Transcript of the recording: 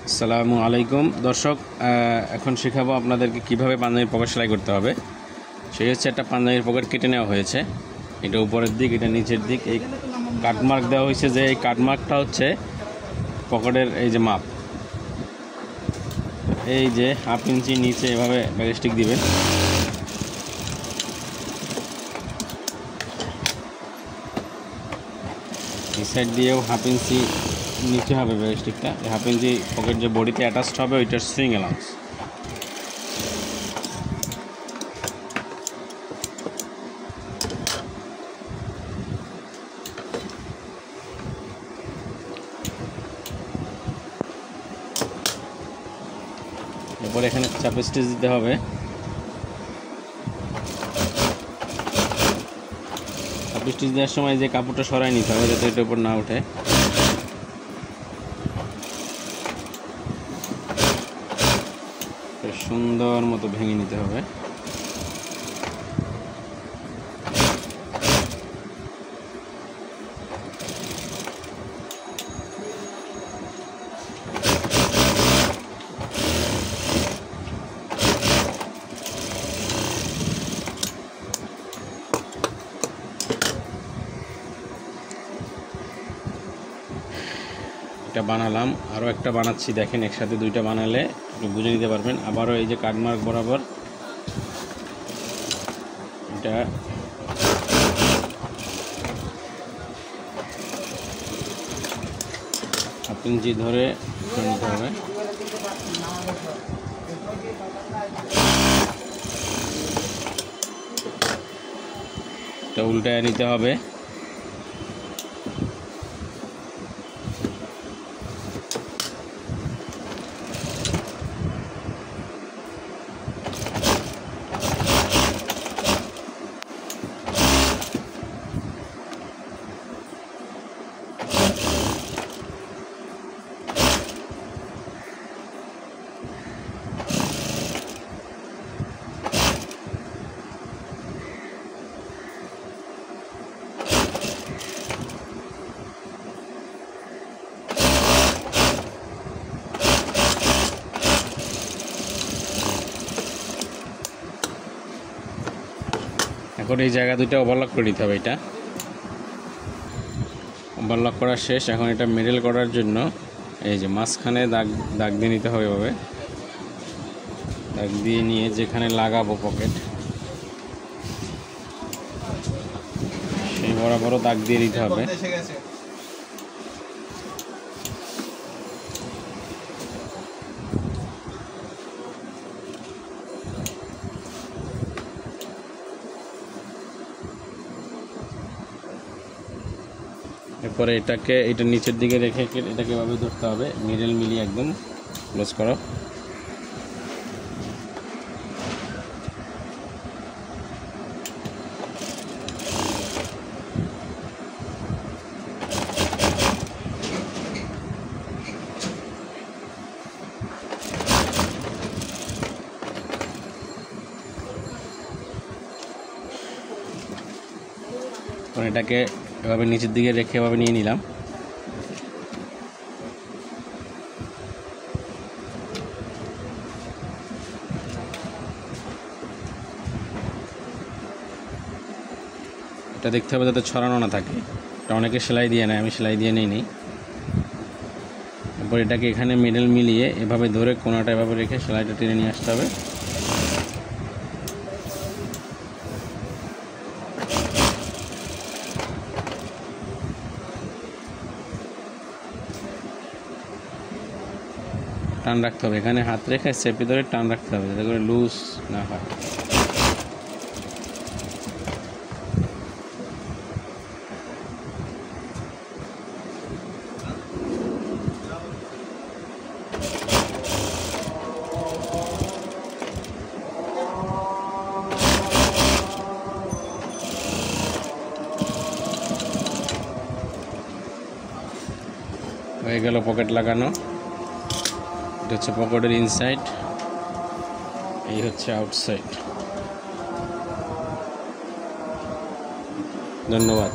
আসসালামু আলাইকুম দর্শক, এখন শেখাবো আপনাদেরকে কিভাবে পাঞ্জাবির পকেট সেলাই করতে হবে। সেই হচ্ছে একটা পাঞ্জাবির পকেট কেটে নেওয়া হয়েছে, এটা উপরের দিক, এটা নিচের দিক। এই কাটমার্ক দেওয়া হয়েছে, যে এই কাটমার্কটা হচ্ছে পকেটের এই যে মাপ। এই যে 1/2 ইঞ্চি নিচে এভাবে ব্যারিস্টিক দিবেন। এই সাইড দিয়েও 1/2 ইঞ্চি নিচে হবে ব্যারিস্টিকটা। 1/2 ইঞ্চি পকেট যে বডিতে অ্যাটাচড হবে ওইটার সুইং অ্যালাউন্স। এরপরে এখানে চাপ স্টিচ দিতে হবে। চাপ স্টিচ দেওয়ার সময় যে কাপড়টা সরাই নিতে হবে যাতে এটার উপর না ওঠে। সুন্দর মতো ভেঙে নিতে হবে। এটা বানালাম, আরও একটা বানাচ্ছি, দেখেন একসাথে দুইটা বানালে একটু বুঝে নিতে পারবেন। আবারও এই যে কাটমার্ক বরাবর এটা হাফ ইঞ্চি ধরে নিতে হবে। এটা উল্টায় নিতে হবে। এখন এই জায়গা দুইটা ওভারলক করে নিতে হবে। এটা ওভারলক করা শেষ। এখন এটা মিডল করার জন্য এই যে মাঝখানে দাগ দিয়ে নিতে হবে। এভাবে দাগ দিয়ে নিয়ে যেখানে লাগাবো পকেট সেই বরাবরও দাগ দিয়ে দিতে হবে। এরপরে এটা নিচের দিকে রেখে এটাকে এভাবে ধরতে হবে, মিডল মিলিয়ে একদম ক্লোজ করো। এটাকে এভাবে নিচের দিকে রেখে এভাবে নিয়ে নিলাম। এটা দেখতে হবে যাতে ছড়ানো না থাকে। এটা অনেকে সেলাই দিয়ে নেয়, আমি সেলাই দিয়ে নিই। এরপর এটাকে এখানে মিডল মিলিয়ে এভাবে ধরে কোনাটা এভাবে রেখে সেলাইটা টেনে নিয়ে আসতে হবে। টান রাখতে হবে, এখানে হাত রেখে চেপে ধরে টান রাখতে হবে যাতে করে লুজ না হয়। হয়ে গেল পকেট লাগানো। এটা হচ্ছে পকেটের ইনসাইড, এই হচ্ছে আউটসাইড। ধন্যবাদ।